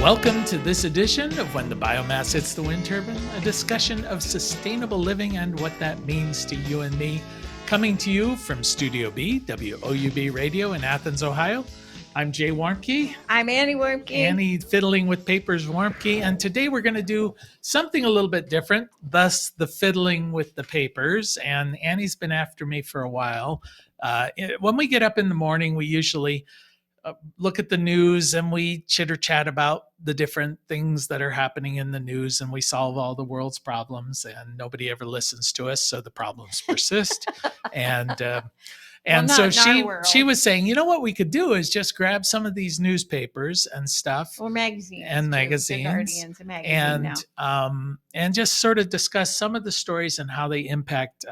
Welcome to this edition of When the Biomass Hits the Wind Turbine, a discussion of sustainable living and what that means to you and me. Coming to you from Studio B, WOUB Radio in Athens, Ohio. I'm Jay Warmke. I'm Annie Warmke. Annie Fiddling with Papers Warmke. And today we're going to do something a little bit different, thus the fiddling with the papers. And Annie's been after me for a while. When we get up in the morning, we usually look at the news and we chitter chat about the different things that are happening in the news, and we solve all the world's problems, and nobody ever listens to us, so the problems persist. So she was saying, you know what we could do is just grab some of these newspapers and stuff, or magazines, and and just sort of discuss some of the stories and how they impact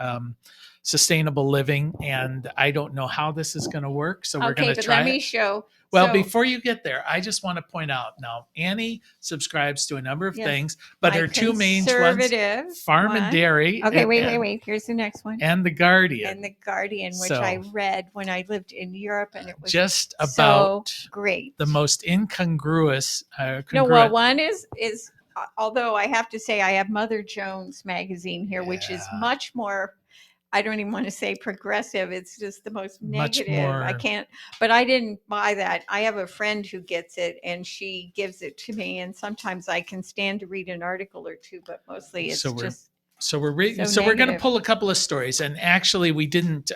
sustainable living. And I don't know how this is going to work, so we're going to try. Let me show. Well, before you get there, I just want to point out now, Annie subscribes to a number of things, but her two main ones, Farm and Dairy. Okay, wait. Here's the next one. And The Guardian. Which I read when I lived in Europe, and it was just about so great. The most incongruous. One is although I have to say I have Mother Jones magazine here, which is much more. I don't even want to say progressive. It's just the most negative. I can't, but I didn't buy that. I have a friend who gets it and she gives it to me. And sometimes I can stand to read an article or two, but mostly it's So we're going to pull a couple of stories. And actually we didn't,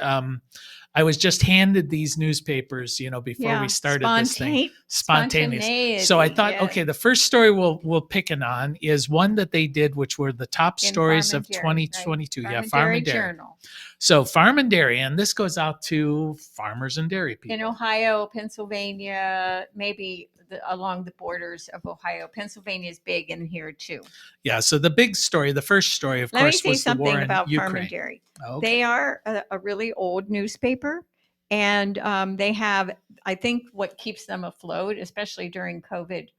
I was just handed these newspapers, before we started this thing. Spontaneous. So I thought, okay, the first story we'll pick on is one that they did, which were the top stories of 2022. Right? Farm and Dairy. Journal. So Farm and Dairy, and this goes out to farmers and dairy people. In Ohio, Pennsylvania, maybe along the borders of Ohio. Pennsylvania is big in here too. Yeah, so the big story, the first story, of course, was the war in Ukraine. Let me say something about Farm and Dairy. Okay. They are a really old newspaper, and they have, I think what keeps them afloat, especially during COVID,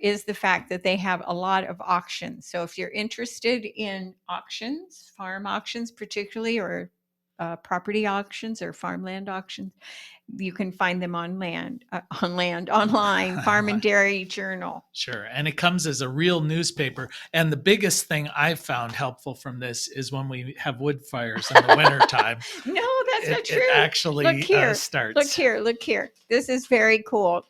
is the fact that they have a lot of auctions. So if you're interested in auctions, farm auctions particularly, or property auctions or farmland auctions, you can find them online, Farm and Dairy Journal. Sure. And it comes as a real newspaper. And the biggest thing I've found helpful from this is when we have wood fires in the wintertime. No, that's not true. It actually starts. Look here. This is very cool.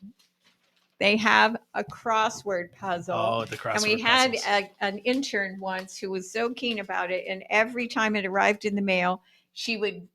They have a crossword puzzle. Oh, the crossword puzzle. And we had an intern once who was so keen about it. And every time it arrived in the mail, she would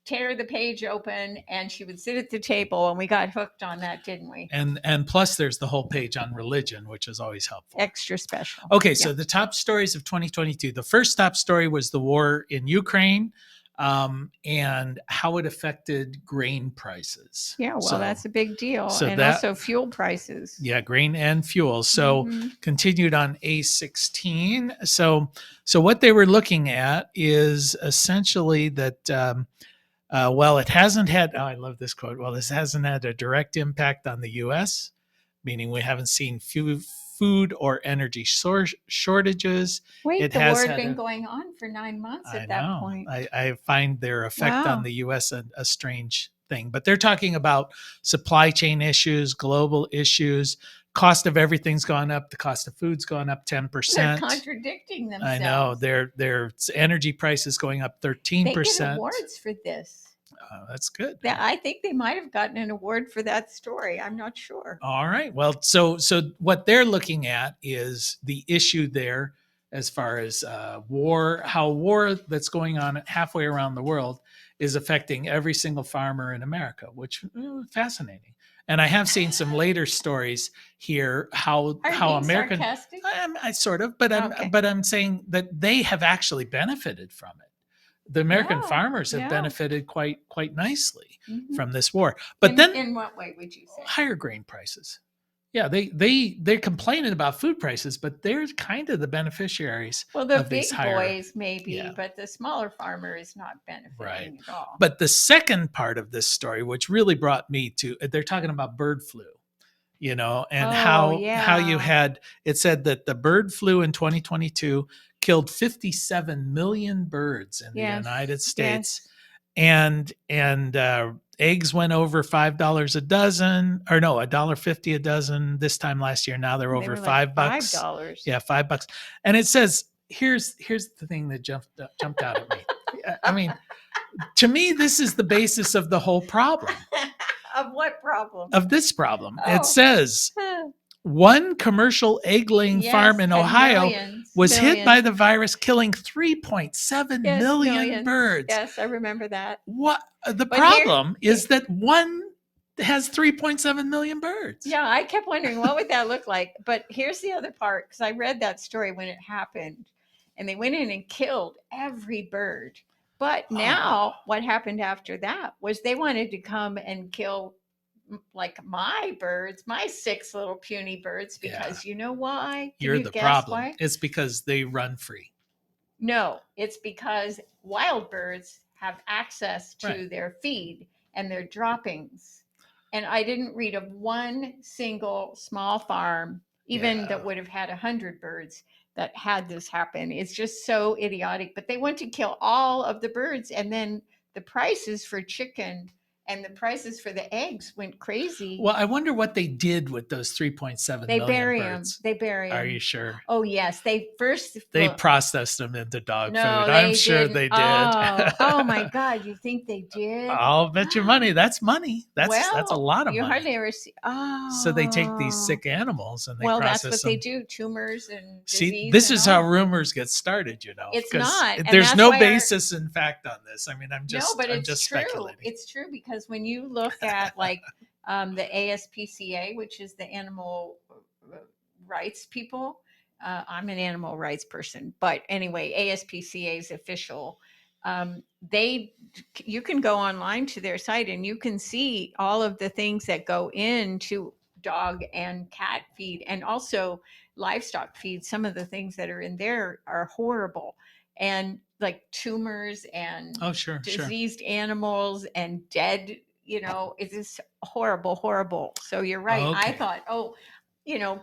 tear the page open and she would sit at the table, and we got hooked on that, didn't we? And plus there's the whole page on religion, which is always helpful. Extra special. Okay, so the top stories of 2022. The first top story was the war in Ukraine. And how it affected grain prices. Yeah, well, that's a big deal. Also fuel prices. Yeah, grain and fuel. So continued on A16. So what they were looking at is essentially that, it hasn't had, I love this quote, this hasn't had a direct impact on the U.S., meaning we haven't seen food or energy shortages. Wait, the war had been going on for 9 months at that point. I find their effect on the U.S. a strange thing. But they're talking about supply chain issues, global issues. Cost of everything's gone up. The cost of food's gone up 10%. They're contradicting themselves. I know. Their energy prices going up 13%. They get awards for this. That's good. I think they might have gotten an award for that story. I'm not sure. All right. Well, so what they're looking at is the issue there as far as war, how war that's going on halfway around the world is affecting every single farmer in America, which fascinating. And I have seen some later stories here how American sarcastic? I sort of, but I'm saying that they have actually benefited from it. The American farmers have benefited quite nicely from this war. But then in what way would you say? Higher grain prices. Yeah, they're complaining about food prices, but they're kind of the beneficiaries. Well, the of big these higher, boys maybe, but the smaller farmer is not benefiting at all. But the second part of this story, which really brought me to, they're talking about bird flu, and how you had, it said that the bird flu in 2022 killed 57 million birds in the United States. and eggs went over $5 a dozen, or no, $1.50 a dozen this time last year. Now they're They over were like $5. $5. Yeah, $5. And it says, here's the thing that jumped out at me. I mean, to me, this is the basis of the whole problem. Of what problem? Of this problem. Oh. It says one commercial egg laying farm in Ohio was hit by the virus, killing 3.7 million birds. Yes, I remember that. What the problem is that one has 3.7 million birds. Yeah, I kept wondering what would that look like. But here's the other part, because I read that story when it happened, and they went in and killed every bird. But now what happened after that was they wanted to come and kill like my birds, my 6 little puny birds, because you know why? You're the problem. Why? It's because they run free. No, it's because wild birds have access to their feed and their droppings. And I didn't read of one single small farm, even that would have had 100 birds, that had this happen. It's just so idiotic. But they want to kill all of the birds, and then the prices for chicken and the prices for the eggs went crazy. Well, I wonder what they did with those 3.7 million birds. They bury them. Are you sure? Oh, yes. They processed them into dog food. I'm sure they did. Oh my God. You think they did? I'll bet you money. That's money. That's a lot of money. You hardly ever see. So they take these sick animals and they process them. That's what they do. Tumors and disease. See, this is how rumors get started, It's not. There's no basis in fact on this. I mean, I'm just speculating. It's true, because when you look at like the ASPCA, which is the animal rights people, I'm an animal rights person, but anyway, ASPCA's official. You can go online to their site and you can see all of the things that go into dog and cat feed, and also livestock feed. Some of the things that are in there are horrible, and like tumors and diseased animals and dead, it's just horrible. So you're right. I thought,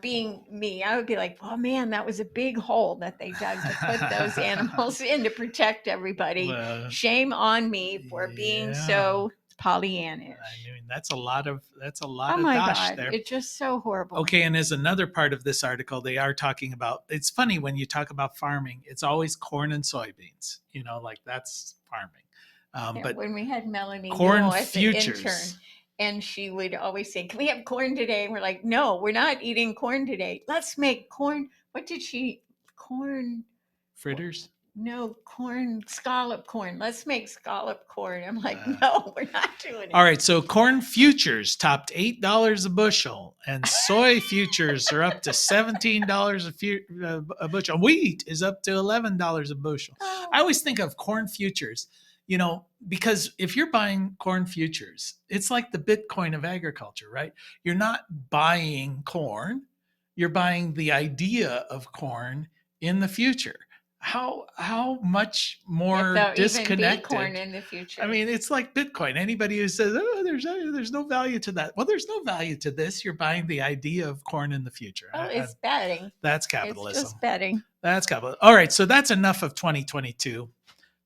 being me, I would be like, oh man, that was a big hole that they dug to put those animals in to protect everybody. Shame on me for being so Pollyannish. I mean, that's a lot of oh my dosh God, there. it's just so horrible. Okay, and as another part of this article, they are talking about, it's funny when you talk about farming, it's always corn and soybeans, like that's farming. But when we had Melanie corn as futures. The intern, and she would always say, can we have corn today? And we're like, no, we're not eating corn today. Let's make corn. What did she? Corn fritters? No, scallop corn. Let's make scallop corn. I'm like, no, we're not doing it. All right, so corn futures topped $8 a bushel, and soy futures are up to $17 a bushel. Wheat is up to $11 a bushel. I always think of corn futures, because if you're buying corn futures, it's like the Bitcoin of agriculture, right? You're not buying corn, you're buying the idea of corn in the future. How much more disconnected? Even be corn in the future. I mean, it's like Bitcoin. Anybody who says, "Oh, there's no value to that," well, there's no value to this. You're buying the idea of corn in the future. Oh, it's betting. That's capitalism. It's just betting. That's capitalism. All right, so that's enough of 2022.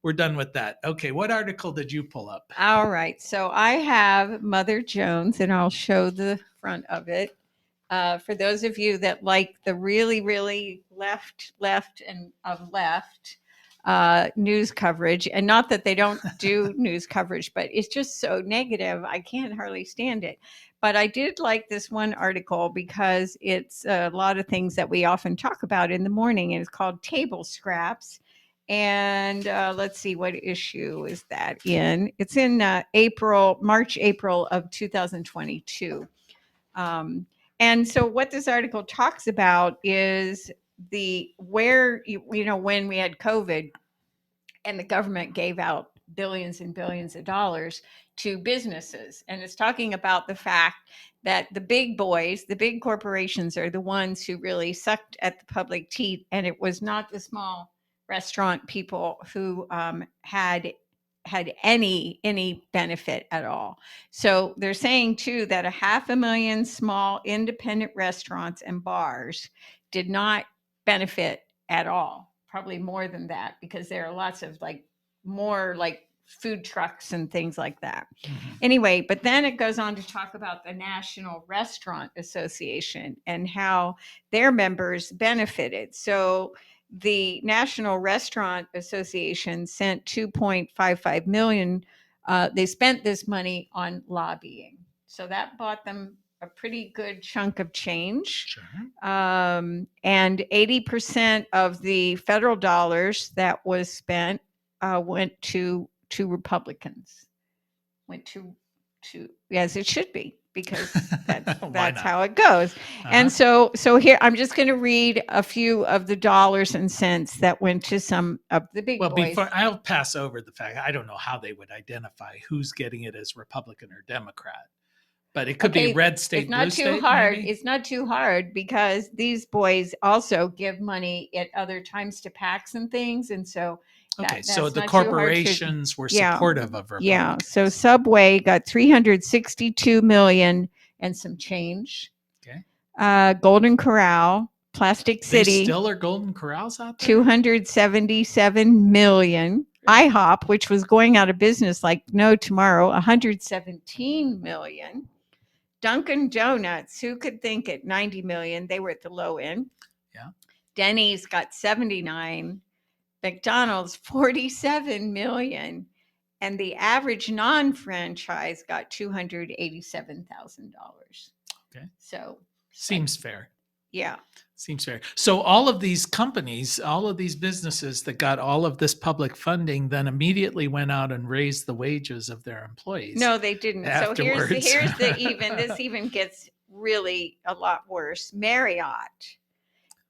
We're done with that. Okay, what article did you pull up? All right, so I have Mother Jones, and I'll show the front of it. For those of you that like the really, really left and of left news coverage, and not that they don't do news coverage, but it's just so negative. I can't hardly stand it. But I did like this one article because it's a lot of things that we often talk about in the morning, and it's called Table Scraps. And let's see, what issue is that in? It's in March, April of 2022. And so what this article talks about is when we had COVID and the government gave out billions and billions of dollars to businesses. And it's talking about the fact that the big boys, the big corporations, are the ones who really sucked at the public teat. And it was not the small restaurant people who had any benefit at all. So they're saying too that 500,000 small independent restaurants and bars did not benefit at all. Probably more than that, because there are lots of more food trucks and things like that. Mhm. Anyway, but then it goes on to talk about the National Restaurant Association and how their members benefited. So the National Restaurant Association sent 2.55 million. They spent this money on lobbying. So that bought them a pretty good chunk of change. Sure. And 80% of the federal dollars that was spent went to Republicans. Went to as it should be, because that's Why not? how it goes. And so here I'm just going to read a few of the dollars and cents that went to some of the big Well, boys. before I'll pass over the fact, I don't know how they would identify who's getting it as Republican or Democrat, but it could be red state, it's not blue too state, hard. maybe? It's not too hard, because these boys also give money at other times to PACs and things, and so Okay, so that's the not too hard to- corporations were supportive of Republicans. Yeah, so Subway got 362 million and some change. Okay. Golden Corral, Plastic They City, still are Golden Corrals out there? 277 million. IHOP, which was going out of business like no tomorrow, 117 million. Dunkin' Donuts, who could think it, 90 million. They were at the low end. Yeah. Denny's got 79. McDonald's 47 million, and the average non-franchise got $287,000. Okay. So seems fair. Yeah. Seems fair. So all of these companies, all of these businesses that got all of this public funding then immediately went out and raised the wages of their employees. No, they didn't. Afterwards. So here's the even. This even gets really a lot worse. Marriott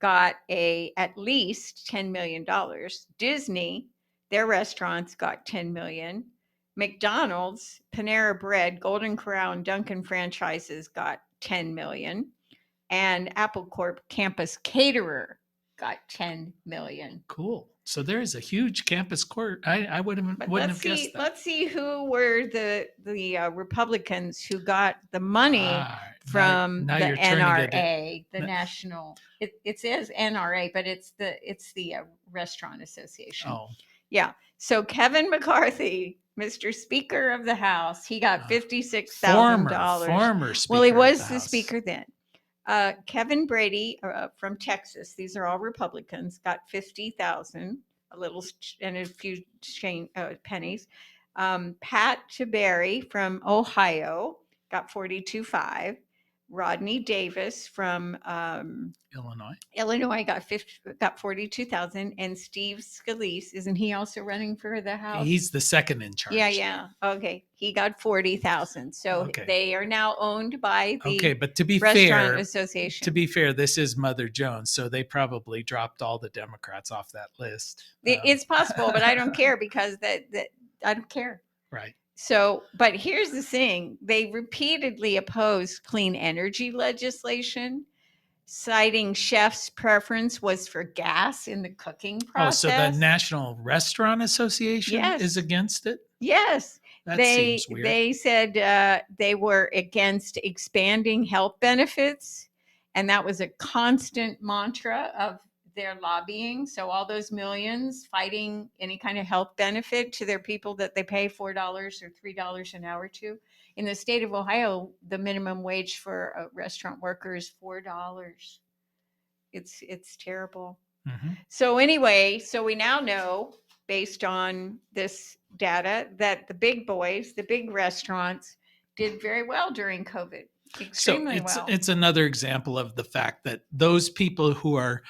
got at least $10 million. Disney, their restaurants got 10 million. McDonald's, Panera Bread, Golden Corral, and Dunkin' franchises got 10 million. And Apple Corp Campus Caterer got 10 million. Cool. So there is a huge campus court. I wouldn't have guessed that. Let's see who were the Republicans who got the money from now the you're turning NRA, the national. It says NRA, but it's the Restaurant Association. Oh, yeah. So Kevin McCarthy, Mr. Speaker of the House, he got $56,000. Former Speaker. Well, he was of the House. Speaker then. Kevin Brady from Texas, these are all Republicans, got 50,000, a little and a few pennies. Pat Tiberi from Ohio got 42.5. Rodney Davis from Illinois got 42,000, and Steve Scalise, isn't he also running for the House? He's the second in charge. Yeah. Okay, he got 40,000. So they are now owned by the but to be Restaurant Association. To be fair, this is Mother Jones, so they probably dropped all the Democrats off that list. It's possible, but I don't care, because that I don't care. Right. So, but here's the thing. They repeatedly opposed clean energy legislation, citing chefs' preference was for gas in the cooking process. Oh, so the National Restaurant Association is against it? Yes. That seems weird. They said they were against expanding health benefits, and that was a constant mantra of their lobbying. So all those millions fighting any kind of health benefit to their people that they pay $4 or $3 an hour to. In the state of Ohio, the minimum wage for a restaurant worker is $4. It's terrible. Mm-hmm. So anyway, so we now know, based on this data, that the big boys, the big restaurants, did very well during COVID. Extremely well. It's another example of the fact that those people who are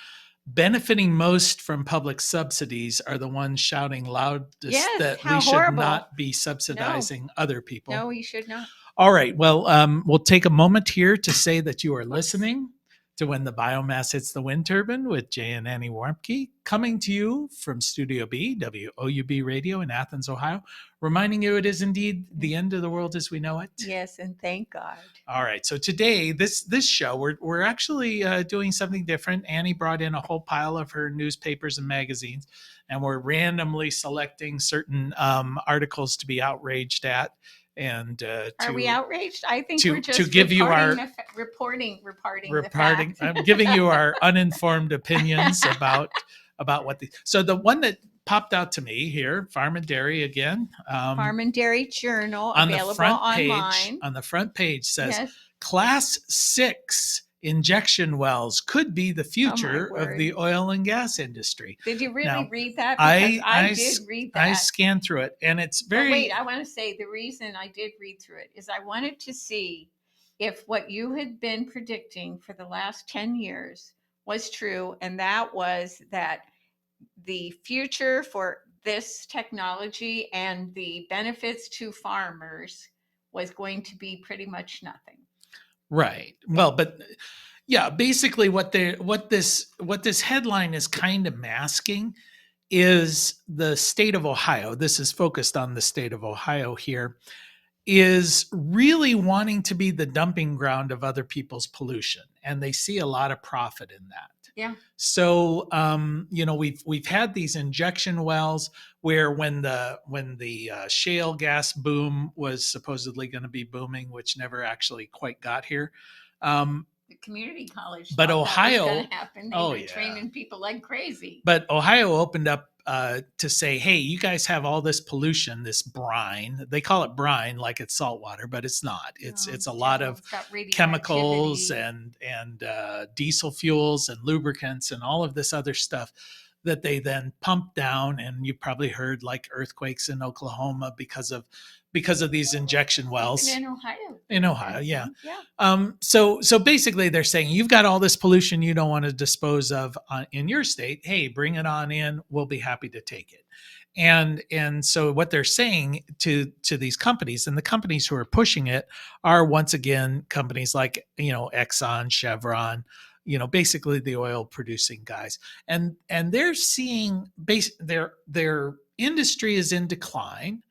benefiting most from public subsidies are the ones shouting loudest that we should not be subsidizing other people. No, we should not. All right. Well, we'll take a moment here to say that you are listening to When the Biomass Hits the Wind Turbine with Jay and Annie Warmke, coming to you from Studio B, WOUB Radio in Athens, Ohio, reminding you it is indeed the end of the world as we know it. Yes, and thank God. All right. So today, this show, we're actually doing something different. Annie brought in a whole pile of her newspapers and magazines, and we're randomly selecting certain articles to be outraged at. And are we outraged? I think we're just to give you our reporting. I'm giving you our uninformed opinions about what so the one that popped out to me here, Farm and Dairy again. Farm and Dairy Journal, On the available front online. page, says Yes. Class 6 injection wells could be the future of the oil and gas industry. Did you really Now, read that? Because I did read that. I scanned through it, and it's very. But wait, I want to say the reason I did read through it is I wanted to see if what you had been predicting for the last 10 years was true, and that was that the future for this technology and the benefits to farmers was going to be pretty much nothing. Right. Well, but yeah, basically what this headline is kind of masking is the state of Ohio. This is focused on the state of Ohio here, is really wanting to be the dumping ground of other people's pollution, and they see a lot of profit in that. Yeah. So we've had these injection wells where when the shale gas boom was supposedly going to be booming, which never actually quite got here. The community college, but Ohio, going to happen. They were training people like crazy. But Ohio opened up to say, hey, you guys have all this pollution, this brine. They call it brine like it's salt water, but it's not. It's a lot of chemicals and diesel fuels and lubricants and all of this other stuff that they then pump down. And you probably heard like earthquakes in Oklahoma because of these injection wells. Even in Ohio, yeah. So basically they're saying, you've got all this pollution you don't want to dispose of in your state. Hey, bring it on in. We'll be happy to take it. And so what they're saying to these companies, and the companies who are pushing it are once again companies like, Exxon, Chevron, basically the oil producing guys. And they're seeing their industry is in decline.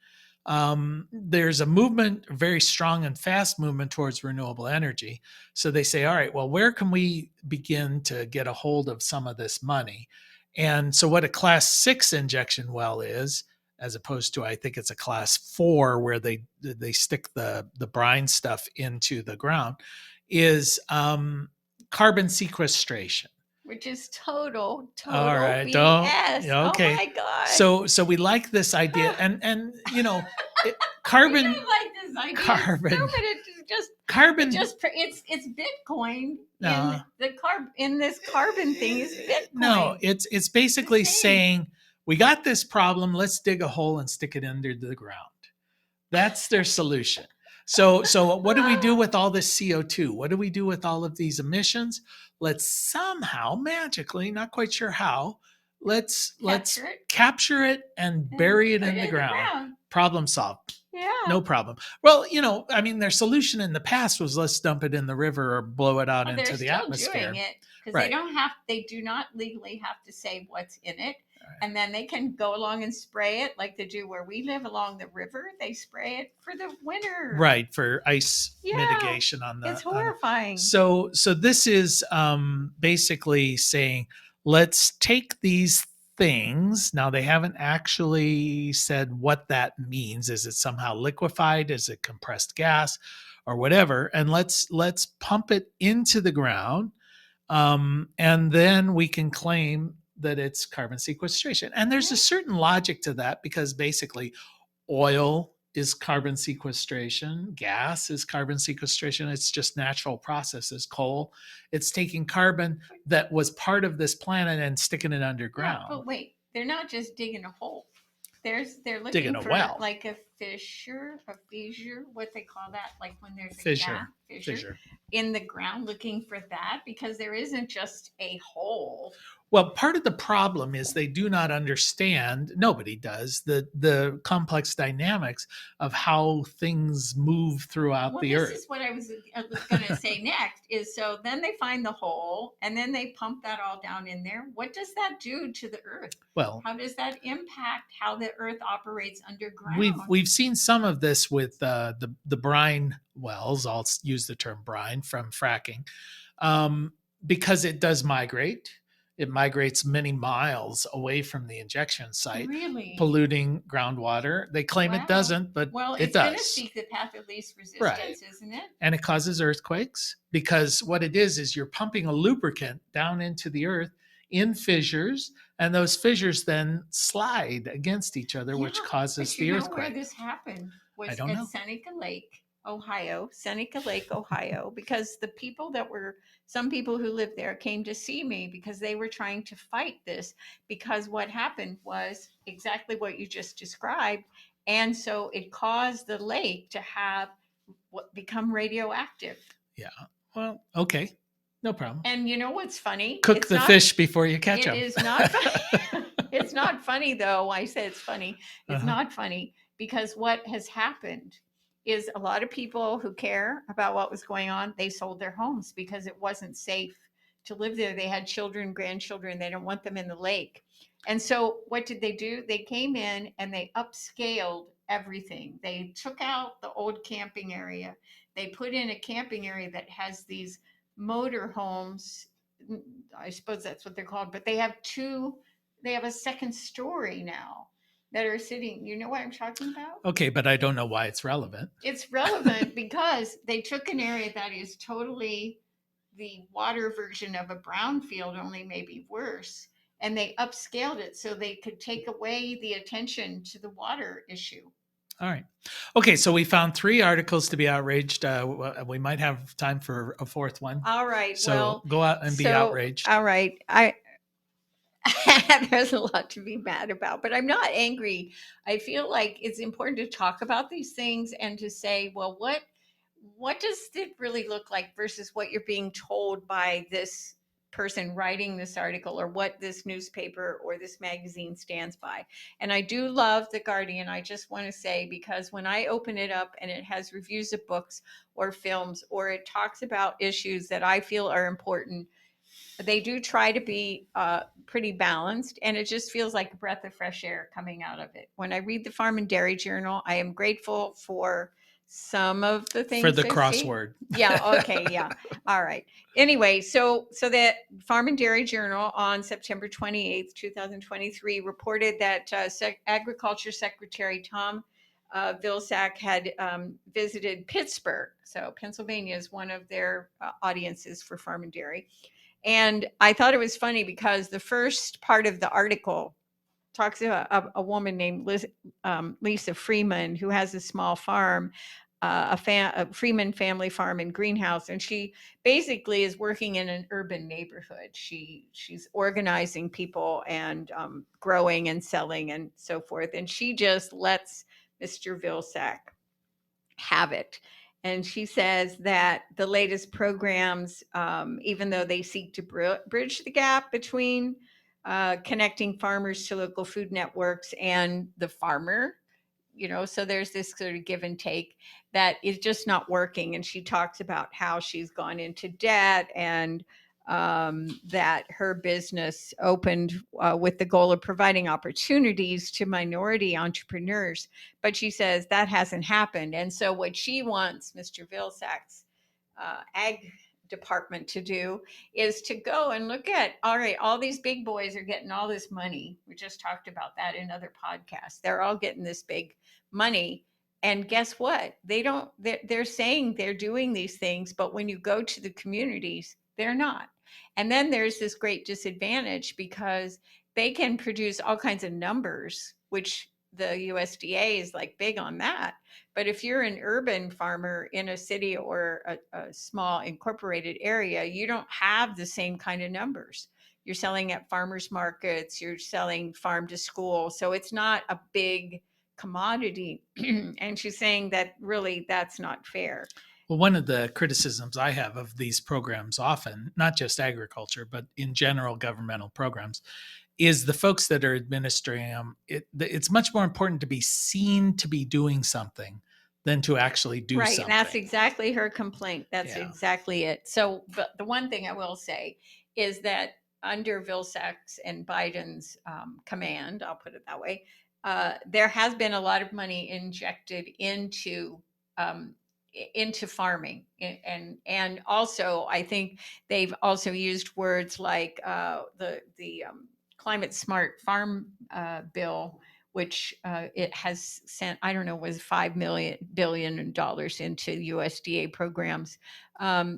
There's a movement, a very strong and fast movement towards renewable energy. So they say, all right, well, where can we begin to get a hold of some of this money? And so what a class 6 injection well is, as opposed to, I think it's a class 4 where they stick the brine stuff into the ground, is carbon sequestration. Which is total all right, BS. Okay. Oh my God. So we like this idea, and carbon. We don't like this idea. Carbon. No, but it's just carbon. It's Bitcoin. In this carbon thing is Bitcoin. No, it's basically saying we got this problem. Let's dig a hole and stick it under the ground. That's their solution. So what do we do with all this CO2? What do we do with all of these emissions? Let's somehow magically, not quite sure how, let's capture it and bury it in the ground. Problem solved. Yeah. No problem. Well, their solution in the past was let's dump it in the river or blow it out into the atmosphere. They're still doing it because they do not legally have to say what's in it. And then they can go along and spray it like they do where we live along the river. They spray it for the winter. Right, for ice mitigation on the... It's horrifying. So this is basically saying, let's take these things. Now, they haven't actually said what that means. Is it somehow liquefied? Is it compressed gas or whatever? And let's pump it into the ground. And then we can claim that it's carbon sequestration. And there's a certain logic to that because basically oil is carbon sequestration, gas is carbon sequestration. It's just natural processes. Coal, it's taking carbon that was part of this planet and sticking it underground. Yeah, but wait, they're not just digging a hole. They're looking digging a for well. Like a fissure, what they call that, like when there's a fissure in the ground, looking for that because there isn't just a hole. Well, part of the problem is they do not understand, nobody does, the complex dynamics of how things move throughout the earth. This is what I was going to say next is so then they find the hole and then they pump that all down in there. What does that do to the earth? Well, how does that impact how the earth operates underground? We've seen some of this with the brine wells. I'll use the term brine from fracking because it does migrate. It migrates many miles away from the injection site, polluting groundwater. They claim it doesn't, but it does. It's going to seek the path of least resistance, isn't it? And it causes earthquakes because what it is you're pumping a lubricant down into the earth in fissures, and those fissures then slide against each other, which causes but the you know where earthquake. this happened I was don't at know. Seneca Lake, Ohio, Seneca Lake, Ohio, because the people that were, some people who lived there came to see me because they were trying to fight this, because what happened was exactly what you just described. And so it caused the lake to have what become radioactive. Yeah. Well, okay. No problem. And you know what's funny? Cook It's the not, fish before you catch it them. is not funny. It's not funny though. I say it's funny. It's Uh-huh. not funny because what has happened is a lot of people who care about what was going on, they sold their homes because it wasn't safe to live there. They had children, grandchildren. They don't want them in the lake. And so what did they do? They came in and they upscaled everything. They took out the old camping area. They put in a camping area that has these motor homes. I suppose that's what they're called, but they have a second story now that are sitting. You know what I'm talking about? Okay, but I don't know why it's relevant. It's relevant because they took an area that is totally the water version of a brownfield, only maybe worse, and they upscaled it so they could take away the attention to the water issue. All right. Okay, so we found 3 articles to be outraged. We might have time for a 4th one. All right. So Well, go out and be outraged. all right. There's a lot to be mad about, but I'm not angry. I feel like it's important to talk about these things and to say, well, what does it really look like versus what you're being told by this person writing this article or what this newspaper or this magazine stands by. And I do love The Guardian. I just want to say, because when I open it up and it has reviews of books or films, or it talks about issues that I feel are important, they do try to be pretty balanced, and it just feels like a breath of fresh air coming out of it. When I read the Farm and Dairy Journal, I am grateful for some of the For things the I see. crossword. Yeah. Okay. Yeah. All right. Anyway, so that Farm and Dairy Journal on September 28th, 2023, reported that Agriculture Secretary Tom Vilsack had visited Pittsburgh. So Pennsylvania is one of their audiences for Farm and Dairy. And I thought it was funny because the first part of the article talks about a woman named Lisa Freeman, who has a small farm, a Freeman family farm and greenhouse, and she basically is working in an urban neighborhood. She's organizing people and growing and selling and so forth, and she just lets Mr. Vilsack have it. And she says that the latest programs, even though they seek to bridge the gap between connecting farmers to local food networks and the farmer, so there's this sort of give and take that is just not working. And she talks about how she's gone into debt, and that her business opened with the goal of providing opportunities to minority entrepreneurs. But she says that hasn't happened. And so what she wants Mr. Vilsack's ag department to do is to go and look at, all right, all these big boys are getting all this money. We just talked about that in other podcasts. They're all getting this big money. And guess what? They're saying they're doing these things, but when you go to the communities, they're not. And then there's this great disadvantage because they can produce all kinds of numbers, which the USDA is like big on that. But if you're an urban farmer in a city or a small incorporated area, you don't have the same kind of numbers. You're selling at farmers markets, you're selling farm to school. So it's not a big commodity. And she's saying that really that's not fair. Well, one of the criticisms I have of these programs, often, not just agriculture, but in general governmental programs, is the folks that are administering them. It's much more important to be seen to be doing something than to actually do Right. something. That's exactly her complaint. That's Yeah. exactly it. So, but the one thing I will say is that under Vilsack's and Biden's command, I'll put it that way, there has been a lot of money injected um, into farming, and also I think they've also used words like the climate smart farm bill, which it has sent, I don't know, was $5 billion into USDA programs.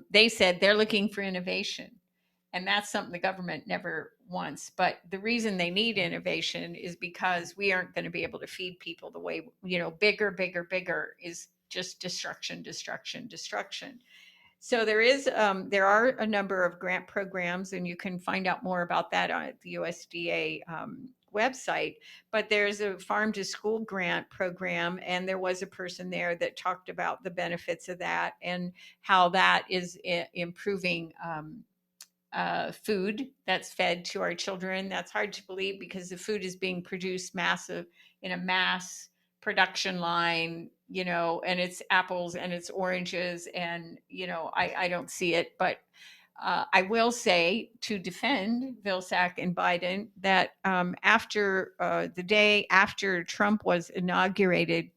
They said they're looking for innovation. And that's something the government never wants. But the reason they need innovation is because we aren't going to be able to feed people the way, bigger, bigger, bigger is just destruction, destruction, destruction. So there are a number of grant programs, and you can find out more about that on the USDA website. But there's a farm to school grant program, and there was a person there that talked about the benefits of that and how that is improving food that's fed to our children. That's hard to believe because the food is being produced massive in a mass production line, and it's apples and it's oranges, and I don't see it. But I will say, to defend Vilsack and Biden, that after the day after Trump was inaugurated,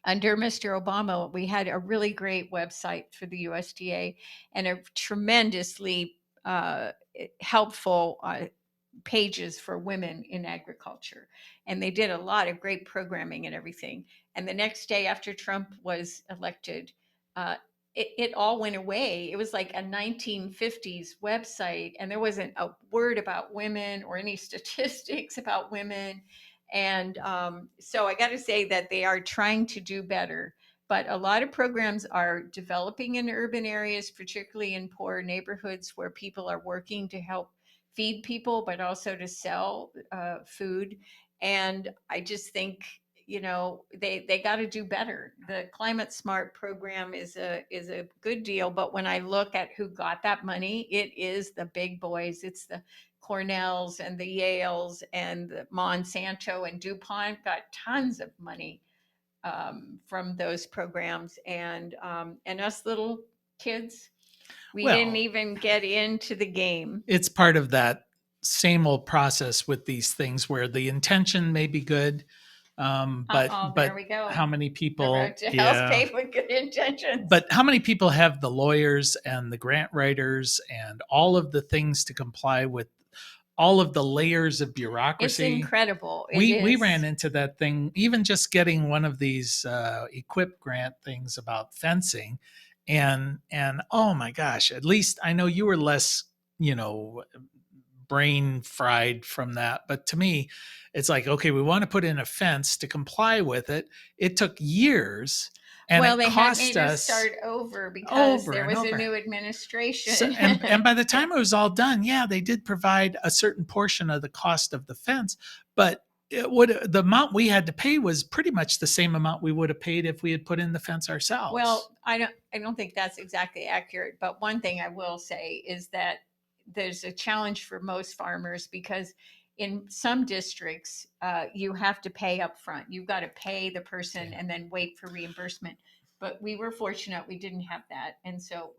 under Mr. Obama, we had a really great website for the USDA and a tremendously helpful pages for women in agriculture. And they did a lot of great programming and everything. And the next day after Trump was elected, uh, it all went away. It was like a 1950s website, and there wasn't a word about women or any statistics about women. And so I got to say that they are trying to do better. But a lot of programs are developing in urban areas, particularly in poor neighborhoods where people are working to help feed people, but also to sell food. And I just think, they got to do better. The Climate Smart program is a good deal, but when I look at who got that money, it is the big boys. It's the Cornells and the Yales and the Monsanto and DuPont got tons of money from those programs, and us little kids, we didn't Well, even get into the game. it's part of that same old process with these things where the intention may be good, but There we go. how many The people? road to hell's Yeah. paved with good intentions. But how many people have the lawyers and the grant writers and all of the things to comply with all of the layers of It's bureaucracy? incredible. We ran into that thing, even just getting one of these equip grant things about fencing, and oh my gosh, at least I know you were less, brain fried from that, but to me it's like, okay, we want to put in a fence to comply with it. It took years, and Well, it they had made cost us us start over because over there and was a over. new So, administration. and by the time it was all done, yeah, they did provide a certain portion of the cost of the fence, but the amount we had to pay was pretty much the same amount we would have paid if we had put in the fence ourselves. Well, I don't think that's exactly accurate, but one thing I will say is that there's a challenge for most farmers because in some districts you have to pay up front. You've got to pay the person Okay. and then wait for reimbursement. But we were fortunate we didn't have that, and so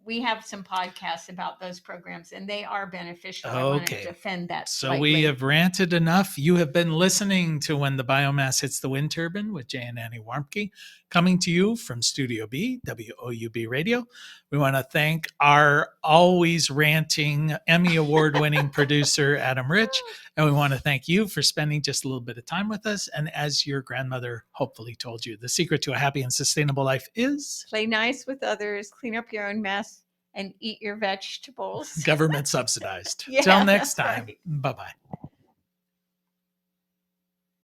we have some podcasts about those programs, and they are beneficial. I want to Okay. defend that So we slightly. have ranted enough. You have been listening to When the Biomass Hits the Wind Turbine with Jay and Annie Warmke, coming to you from Studio B, WOUB Radio. We want to thank our always ranting, Emmy Award winning producer, Adam Rich. And we want to thank you for spending just a little bit of time with us. And as your grandmother hopefully told you, the secret to a happy and sustainable life is Play nice with others, clean up your own mess, and eat your vegetables. government subsidized. Yeah, Till next that's time. right. Bye bye.